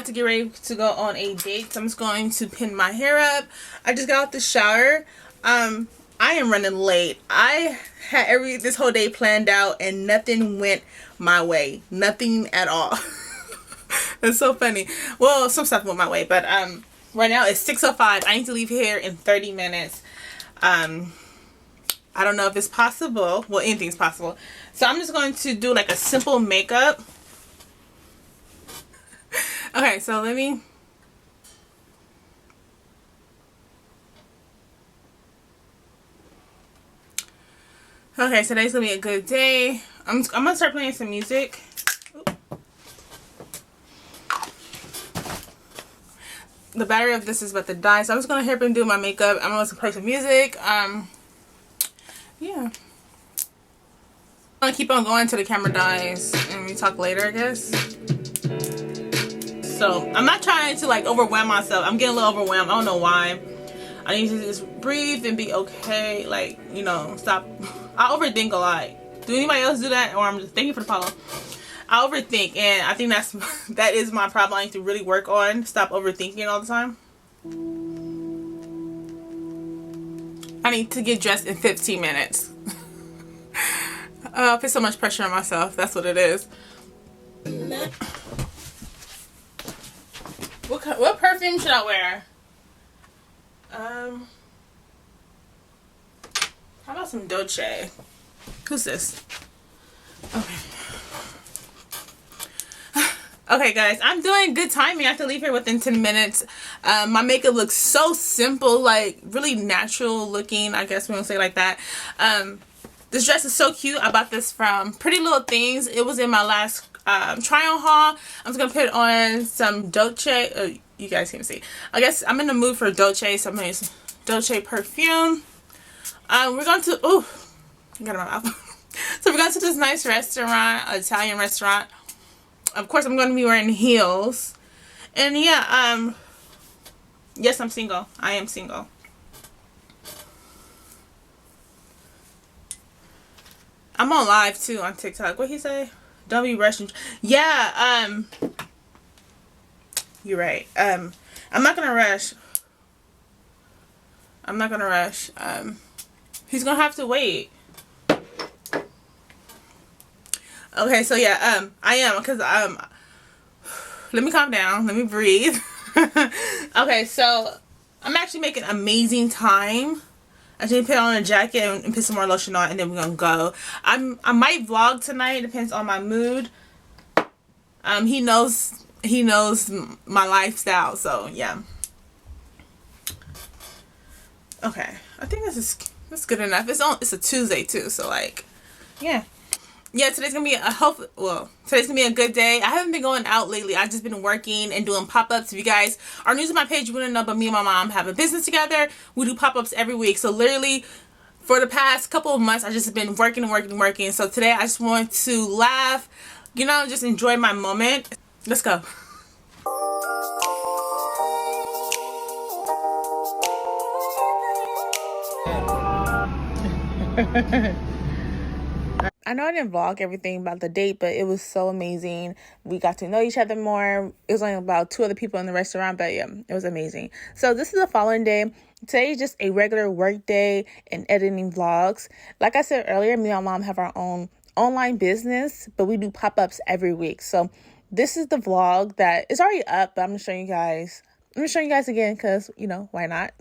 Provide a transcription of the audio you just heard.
to get ready to go on a date, so I'm just going to pin my hair up. I just got out the shower. I am running late. I had this whole day planned out and nothing went my way. Nothing at all. It's so funny. Well, some stuff went my way, but right now it's 6:05. I need to leave here in 30 minutes. I don't know if it's possible. Well, anything's possible. So I'm just going to do like a simple makeup. Okay, so let me... Okay, so today's gonna be a good day. I'm gonna start playing some music. The battery of this is about to die, so I'm just gonna hurry up and do my makeup. I'm gonna play some music. Yeah. I'm gonna keep on going till the camera dies, and we talk later, I guess. So I'm not trying to like overwhelm myself. I'm getting a little overwhelmed. I don't know why. I need to just breathe and be okay. Like, you know, stop. I overthink a lot. Do anybody else do that? Or I'm just thank you for the follow. I overthink, and I think that is my problem. I need to really work on stop overthinking all the time. I need to get dressed in 15 minutes. I put so much pressure on myself. That's what it is. What perfume should I wear? How about some Dolce? Who's this? Okay. Okay, guys, I'm doing good timing. I have to leave here within 10 minutes. My makeup looks so simple, like really natural looking, I guess we don't say it like that. This dress is so cute. I bought this from Pretty Little Things. It was in my last try-on haul. I'm just gonna put on some Dolce. You guys can see. I guess I'm in the mood for Dolce. So I'm gonna use Dolce perfume. We're going to got it in my mouth. So we're going to this nice restaurant, Italian restaurant. Of course, I'm going to be wearing heels. And yeah, yes, I'm single. I am single. I'm on live too on TikTok. What he say? Don't be rushing. Yeah, you're right. I'm not gonna rush. I'm not gonna rush. He's gonna have to wait. Okay, so yeah, I am, because let me calm down. Let me breathe. Okay, so I'm actually making amazing time. I just put on a jacket and put some more lotion on, and then we're gonna go. I might vlog tonight. Depends on my mood. He knows my lifestyle, so yeah. Okay, I think that's good enough. It's a Tuesday too, so like, yeah. Today's gonna be today's gonna be a good day. I haven't been going out lately. I've just been working and doing pop-ups. If you guys are new to my page, you wouldn't know, but me and my mom have a business together. We do pop-ups every week. So literally for the past couple of months, I've just been working. So today I just want to laugh, you know, just enjoy my moment. Let's go. I know I didn't vlog everything about the date, but it was so amazing. We got to know each other more. It was only about 2 other people in the restaurant, but yeah, it was amazing. So this is the following day. Today is just a regular work day and editing vlogs. Like I said earlier, me and my mom have our own online business, but we do pop-ups every week. So this is the vlog that is already up, but I'm going to show you guys. I'm going to show you guys again because, you know, why not?